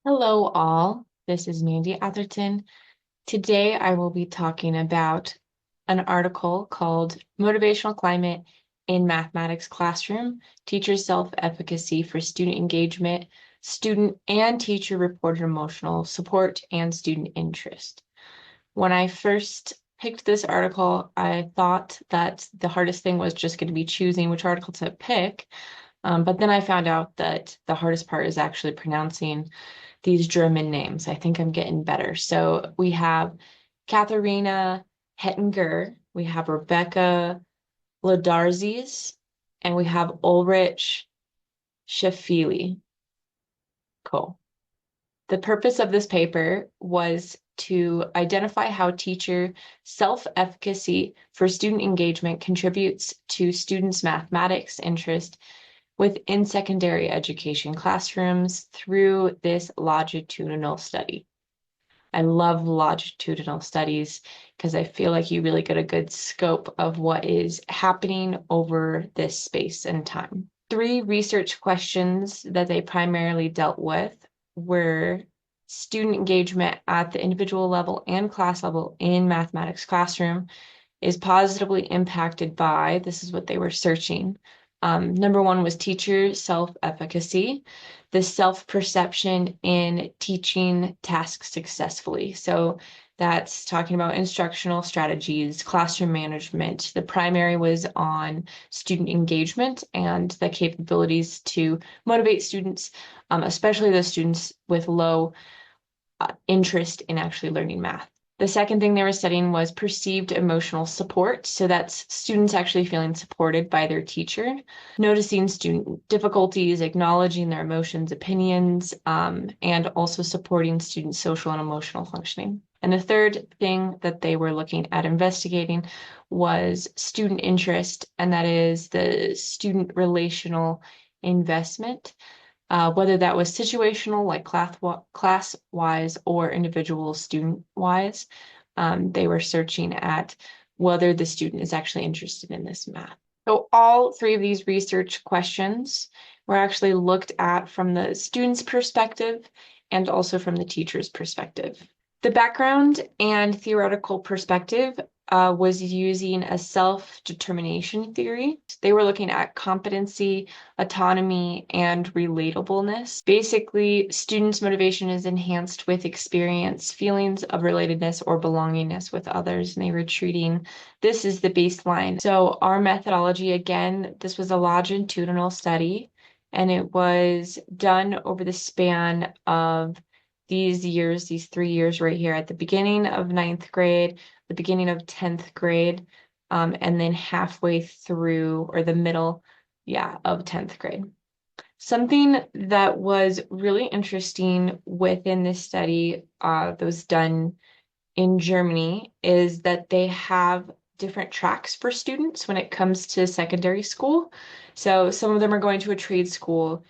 Hello, all. This is Mandy Atherton. Today, I will be talking about an article called Motivational Climate in Mathematics Classroom, Teacher Self-Efficacy for Student Engagement, Student and Teacher Reported Emotional Support, and Student Interest. When I first picked this article, I thought that the hardest thing was just going to be choosing which article to pick. But then I found out that the hardest part is actually pronouncing these German names. I think I'm getting better. So we have Katharina Hettinger, we have Rebecca Lodarzes, and we have Ulrich Shefili. Cool. The purpose of this paper was to identify how teacher self-efficacy for student engagement contributes to students' mathematics interest within secondary education classrooms through this longitudinal study. I love longitudinal studies because I feel like you really get a good scope of what is happening over this space and time. Three research questions that they primarily dealt with were student engagement at the individual level and class level in mathematics classroom is positively impacted by, this is what they were searching. Number one was teacher self-efficacy, the self-perception in teaching tasks successfully. So that's talking about instructional strategies, classroom management. The primary was on student engagement and the capabilities to motivate students, especially those students with low interest in actually learning math. The second thing they were studying was perceived emotional support. So that's students actually feeling supported by their teacher, noticing student difficulties, acknowledging their emotions, opinions, and also supporting students' social and emotional functioning. And the third thing that they were looking at investigating was student interest, and that is the student relational investment, whether that was situational, like class-wise or individual student-wise. They were searching at whether the student is actually interested in this math. So all three of these research questions were actually looked at from the student's perspective and also from the teacher's perspective. The background and theoretical perspective was using a self-determination theory. They were looking at competency, autonomy, and relatableness. Basically, students' motivation is enhanced with experience, feelings of relatedness or belongingness with others, and they were treating this as the baseline. So our methodology, again, this was a longitudinal study, and it was done over the span of these years, these 3 years right here at the beginning of ninth grade, the beginning of 10th grade, and then halfway through or the middle, yeah, of 10th grade. Something that was really interesting within this study that was done in Germany is that they have different tracks for students when it comes to secondary school. So some of them are going to a trade school.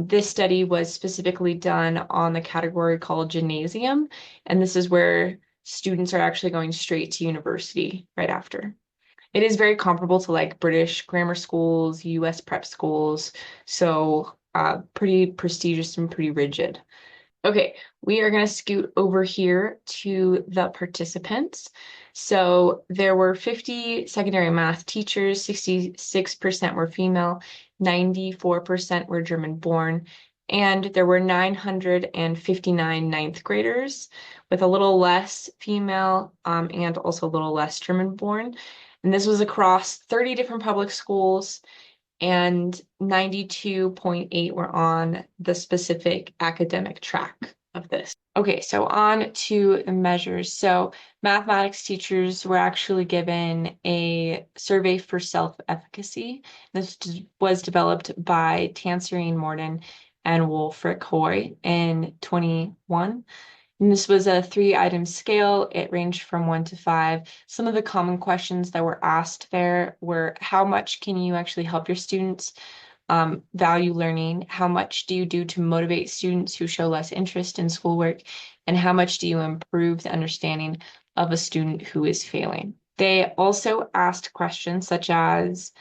This study was specifically done on the category called gymnasium, and this is where students are actually going straight to university right after. It is very comparable to like British grammar schools, US prep schools, so pretty prestigious and pretty rigid. Okay, we are going to scoot over here to the participants. So there were 50 secondary math teachers, 66% were female, 94% were German born, and there were 959 ninth graders with a little less female and also a little less German born. And this was across 30 different public schools and 92.8 were on the specific academic track of this. Okay, so on to the measures. So mathematics teachers were actually given a survey for self-efficacy. This was developed by Tanserine Morden and Wolfric Hoy in 21. And this was a 3-item scale. It ranged from 1 to 5. Some of the common questions that were asked there were how much can you actually help your students value learning? How much do you do to motivate students who show less interest in schoolwork? And how much do you improve the understanding of a student who is failing? They also asked questions such as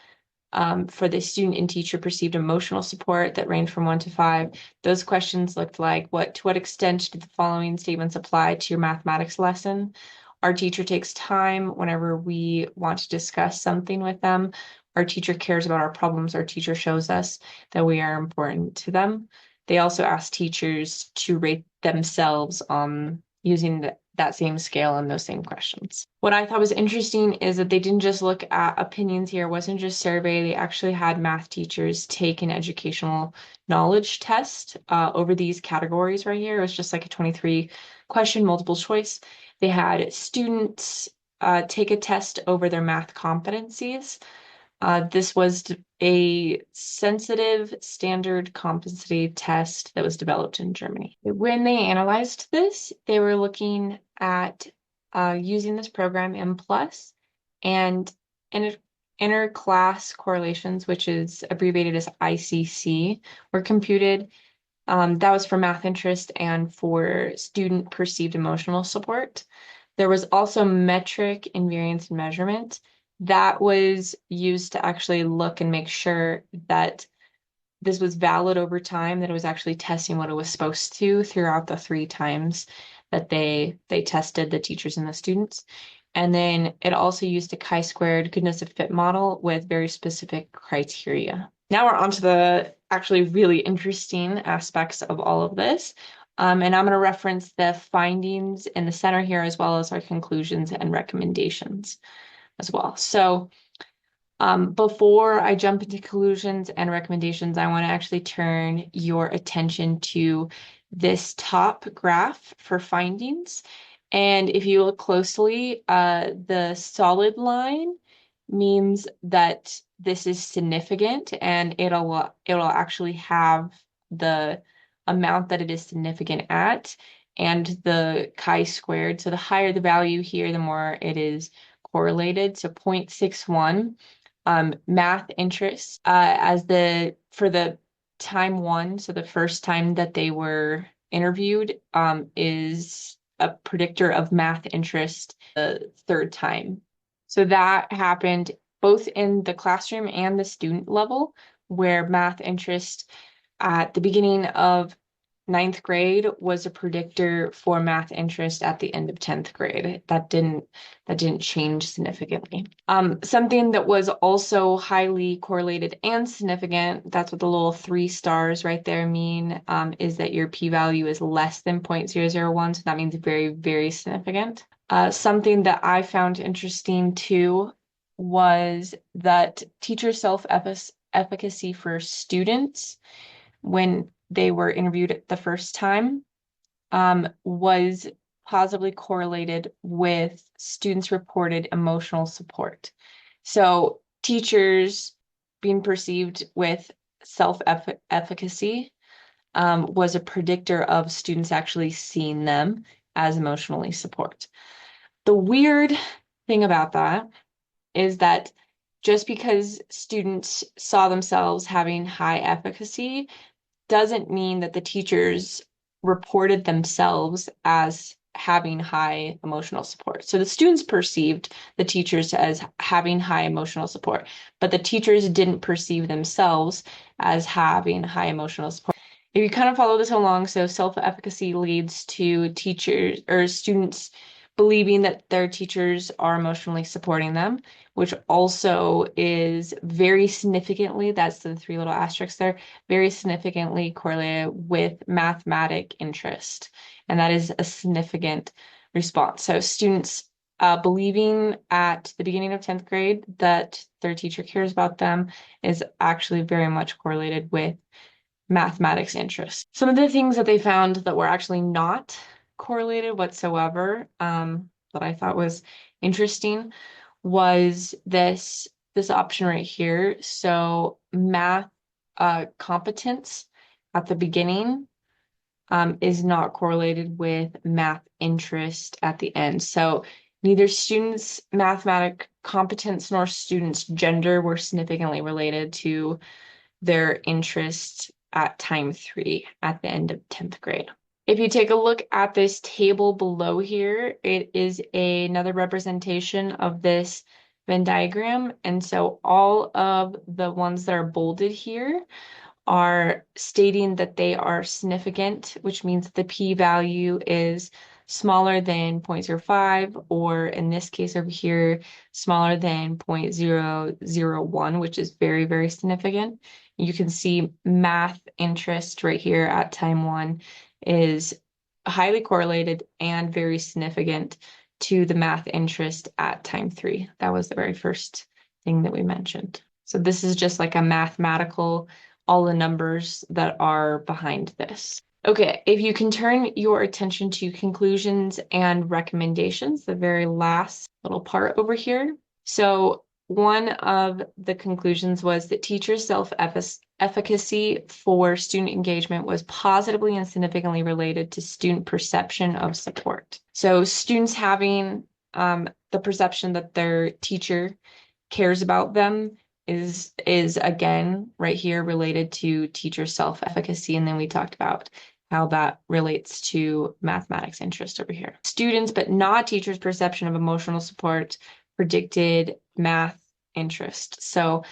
For the student and teacher perceived emotional support that ranged from 1 to 5. Those questions looked like, to what extent do the following statements apply to your mathematics lesson? Our teacher takes time whenever we want to discuss something with them. Our teacher cares about our problems. Our teacher shows us that we are important to them. They also ask teachers to rate themselves using that same scale and those same questions. What I thought was interesting is that they didn't just look at opinions here. It wasn't just survey. They actually had math teachers take an educational knowledge test over these categories right here. It was just like a 23 question multiple choice. They had students take a test over their math competencies. This was a sensitive standard competency test that was developed in Germany. When they analyzed this, they were looking at using this program M plus and inter-class correlations, which is abbreviated as ICC, were computed. That was for math interest and for student perceived emotional support. There was also metric invariance and measurement that was used to actually look and make sure that this was valid over time, that it was actually testing what it was supposed to throughout the 3 times that they tested the teachers and the students. And then it also used a chi-squared goodness of fit model with very specific criteria. Now we're on to the actually really interesting aspects of all of this. And I'm going to reference the findings in the center here, as well as our conclusions and recommendations as well. So before I jump into conclusions and recommendations, I want to actually turn your attention to this top graph for findings. And if you look closely, the solid line means that this is significant, and it'll actually have the amount that it is significant at, and the chi-squared. So the higher the value here, the more it is correlated. So 0.61. Math interest for the time 1, so the first time that they were interviewed, is a predictor of math interest the 3rd time. So that happened both in the classroom and the student level, where math interest at the beginning of 9th grade was a predictor for math interest at the end of 10th grade. That didn't change significantly. Something that was also highly correlated and significant, that's what the little 3 stars right there mean, is that your p-value is less than 0.001. So that means very, very significant. Something that I found interesting too was that teacher self-efficacy for students, when they were interviewed the first time, was positively correlated with students' reported emotional support. So teachers being perceived with self-efficacy was a predictor of students actually seeing them as emotionally support. The weird thing about that is that just because students saw themselves having high efficacy doesn't mean that the teachers reported themselves as having high emotional support. So the students perceived the teachers as having high emotional support, but the teachers didn't perceive themselves as having high emotional support. If you kind of follow this along, so self-efficacy leads to teachers or students believing that their teachers are emotionally supporting them, which also is very significantly, that's the 3 little asterisks there, very significantly correlated with mathematic interest. And that is a significant response. So students believing at the beginning of 10th grade that their teacher cares about them is actually very much correlated with mathematics interest. Some of the things that they found that were actually not correlated whatsoever, that I thought was interesting, was this option right here. So math competence at the beginning is not correlated with math interest at the end. So neither students' mathematic competence nor students' gender were significantly related to their interest at time 3 at the end of 10th grade. If you take a look at this table below here, it is another representation of this Venn diagram. And so all of the ones that are bolded here are stating that they are significant, which means the p-value is smaller than 0.05, or in this case over here, smaller than 0.001, which is very, very significant. You can see math interest right here at time 1 is highly correlated and very significant to the math interest at time 3. That was the very first thing that we mentioned. So this is just like a mathematical, all the numbers that are behind this. Okay, if you can turn your attention to conclusions and recommendations, the very last little part over here. So one of the conclusions was that teachers' self-efficacy for student engagement was positively and significantly related to student perception of support. So students having the perception that their teacher cares about them is again right here related to teacher self-efficacy. And then we talked about how that relates to mathematics interest over here. Students, but not teachers' perception of emotional support predicted math interest. So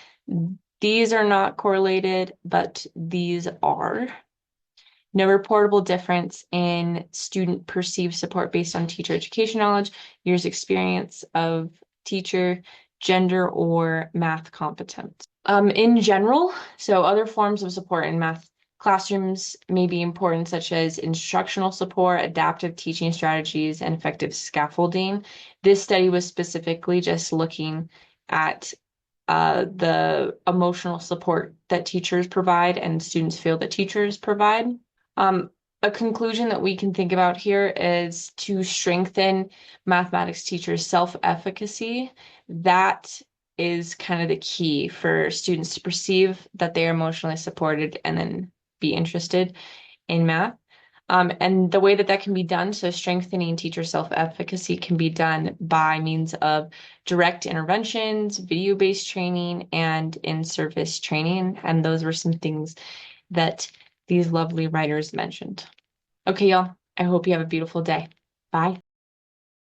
these are not correlated, but these are. No reportable difference in student perceived support based on teacher education knowledge, years experience of teacher, gender, or math competence. In general, so other forms of support in math classrooms may be important, such as instructional support, adaptive teaching strategies, and effective scaffolding. This study was specifically just looking at the emotional support that teachers provide and students feel that teachers provide. A conclusion that we can think about here is to strengthen mathematics teachers' self-efficacy. That is kind of the key for students to perceive that they are emotionally supported and then be interested in math. And the way that that can be done, so strengthening teacher self-efficacy can be done by means of direct interventions, video-based training, and in-service training. And those were some things that these lovely writers mentioned. Okay, y'all, I hope you have a beautiful day. Bye.